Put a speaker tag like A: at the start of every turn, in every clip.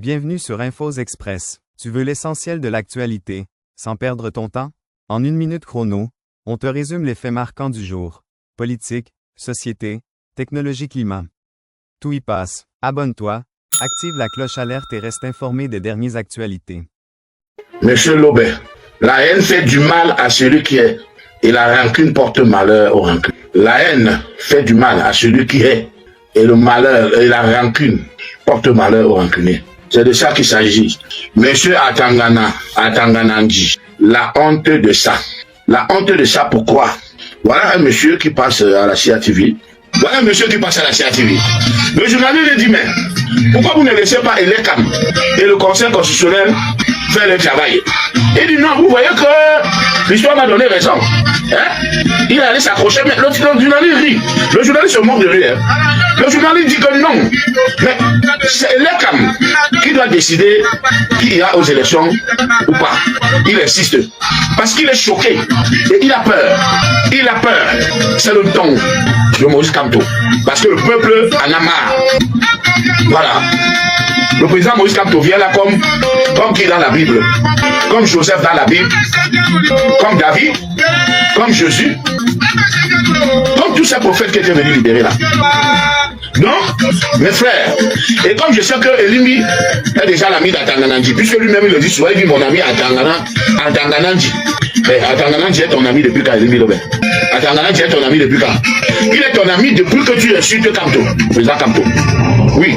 A: Bienvenue sur Infos Express. Tu veux l'essentiel de l'actualité, sans perdre ton temps? En 1 minute chrono, on te résume les faits marquants du jour. Politique, société, technologie, climat. Tout y passe. Abonne-toi, active la cloche alerte et reste informé des dernières actualités.
B: Monsieur Lobet, la haine fait du mal à celui qui est, et la rancune porte malheur au rancune. La haine fait du mal à celui qui est, et le malheur et la rancune porte malheur au rancunier. C'est de ça qu'il s'agit. Monsieur Atangananji, la honte de ça. La honte de ça, pourquoi? Voilà un monsieur qui passe à la CATV. Voilà un monsieur qui passe à la CATV. Le journaliste lui dit, mais pourquoi vous ne laissez pas Elekam et le Conseil constitutionnel faire le travail? Il dit, non, vous voyez que l'histoire m'a donné raison. Hein? Il allait s'accrocher, mais le journaliste rit. Le journaliste se moque de lui. Hein? Le journaliste dit que non. Mais c'est Elekam qui doit décider qui ira aux élections ou pas. Il insiste. Parce qu'il est choqué. Et il a peur. Il a peur. C'est le ton de Maurice Kamto. Parce que le peuple en a marre. Voilà. Le président Maurice Kamto vient là comme qui est dans la Bible. Comme Joseph dans la Bible. Comme David. Comme Jésus. Comme tous ces prophètes qui étaient venus libérer là. Non, mes frères. Et comme je sais que Elimi est déjà l'ami d'Atangananji, puisque lui-même il le dit souvent, il dit mon ami Atangananji. Mais Atangananji est ton ami depuis quand, Elimi Lobet? Atangananji est ton ami depuis quand? Il est ton ami depuis que tu insultes Kamto, président Kamto. Oui.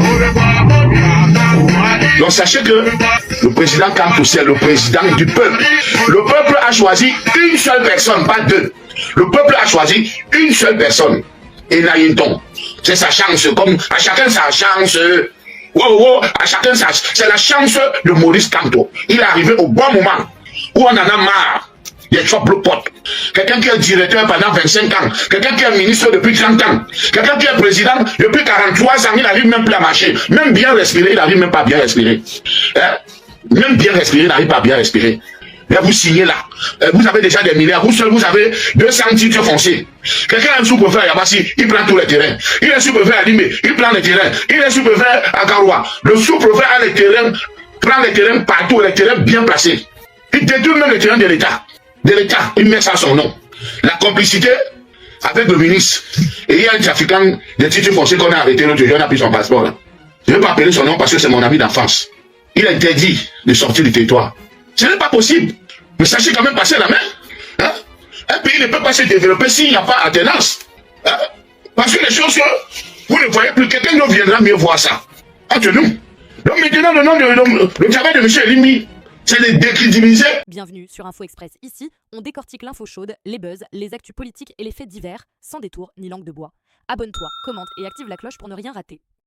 B: Donc sachez que le président Kamto, c'est le président du peuple. Le peuple a choisi une seule personne, pas deux. Le peuple a choisi une seule personne. Et Naïnton. C'est sa chance, comme à chacun sa chance. À chacun sa chance. C'est la chance de Maurice Kamto. Il est arrivé au bon moment où on en a marre. Les chop le pote. Quelqu'un qui est directeur pendant 25 ans. Quelqu'un qui est ministre depuis 30 ans. Quelqu'un qui est président depuis 43 ans. Il n'arrive même plus à marcher. Même bien respirer, il n'arrive même pas à bien respirer. Hein? Même bien respirer, il n'arrive pas à bien respirer. Mais vous signez là. Vous avez déjà des milliards. Vous seul, vous avez 200 titres fonciers. Quelqu'un est sous-préfet à Yabassi, il prend tous les terrains. Il est sous-préfet à Limé, il prend les terrains. Il est sous-préfet à Garoua. Le sous-préfet a les terrains, prend les terrains partout, les terrains bien placés. Il détruit même les terrains de l'État. De l'État, il met ça à son nom. La complicité avec le ministre. Et il y a un trafiquant des titres fonciers qu'on a arrêté l'autre jour, on a pris son passeport là. Je ne vais pas appeler son nom parce que c'est mon ami d'enfance. Il a interdit de sortir du territoire. Ce n'est pas possible. Mais sachez quand même passer la main. Hein? Un pays ne peut pas se développer s'il n'y a pas alternance. Hein? Parce que les choses, vous ne voyez plus, quelqu'un ne viendra mieux voir ça. Entre nous. Donc maintenant, le travail de M. Elimi, c'est de décrédibiliser.
C: Bienvenue sur Info Express. Ici, on décortique l'info chaude, les buzz, les actus politiques et les faits divers, sans détour ni langue de bois. Abonne-toi, commente et active la cloche pour ne rien rater.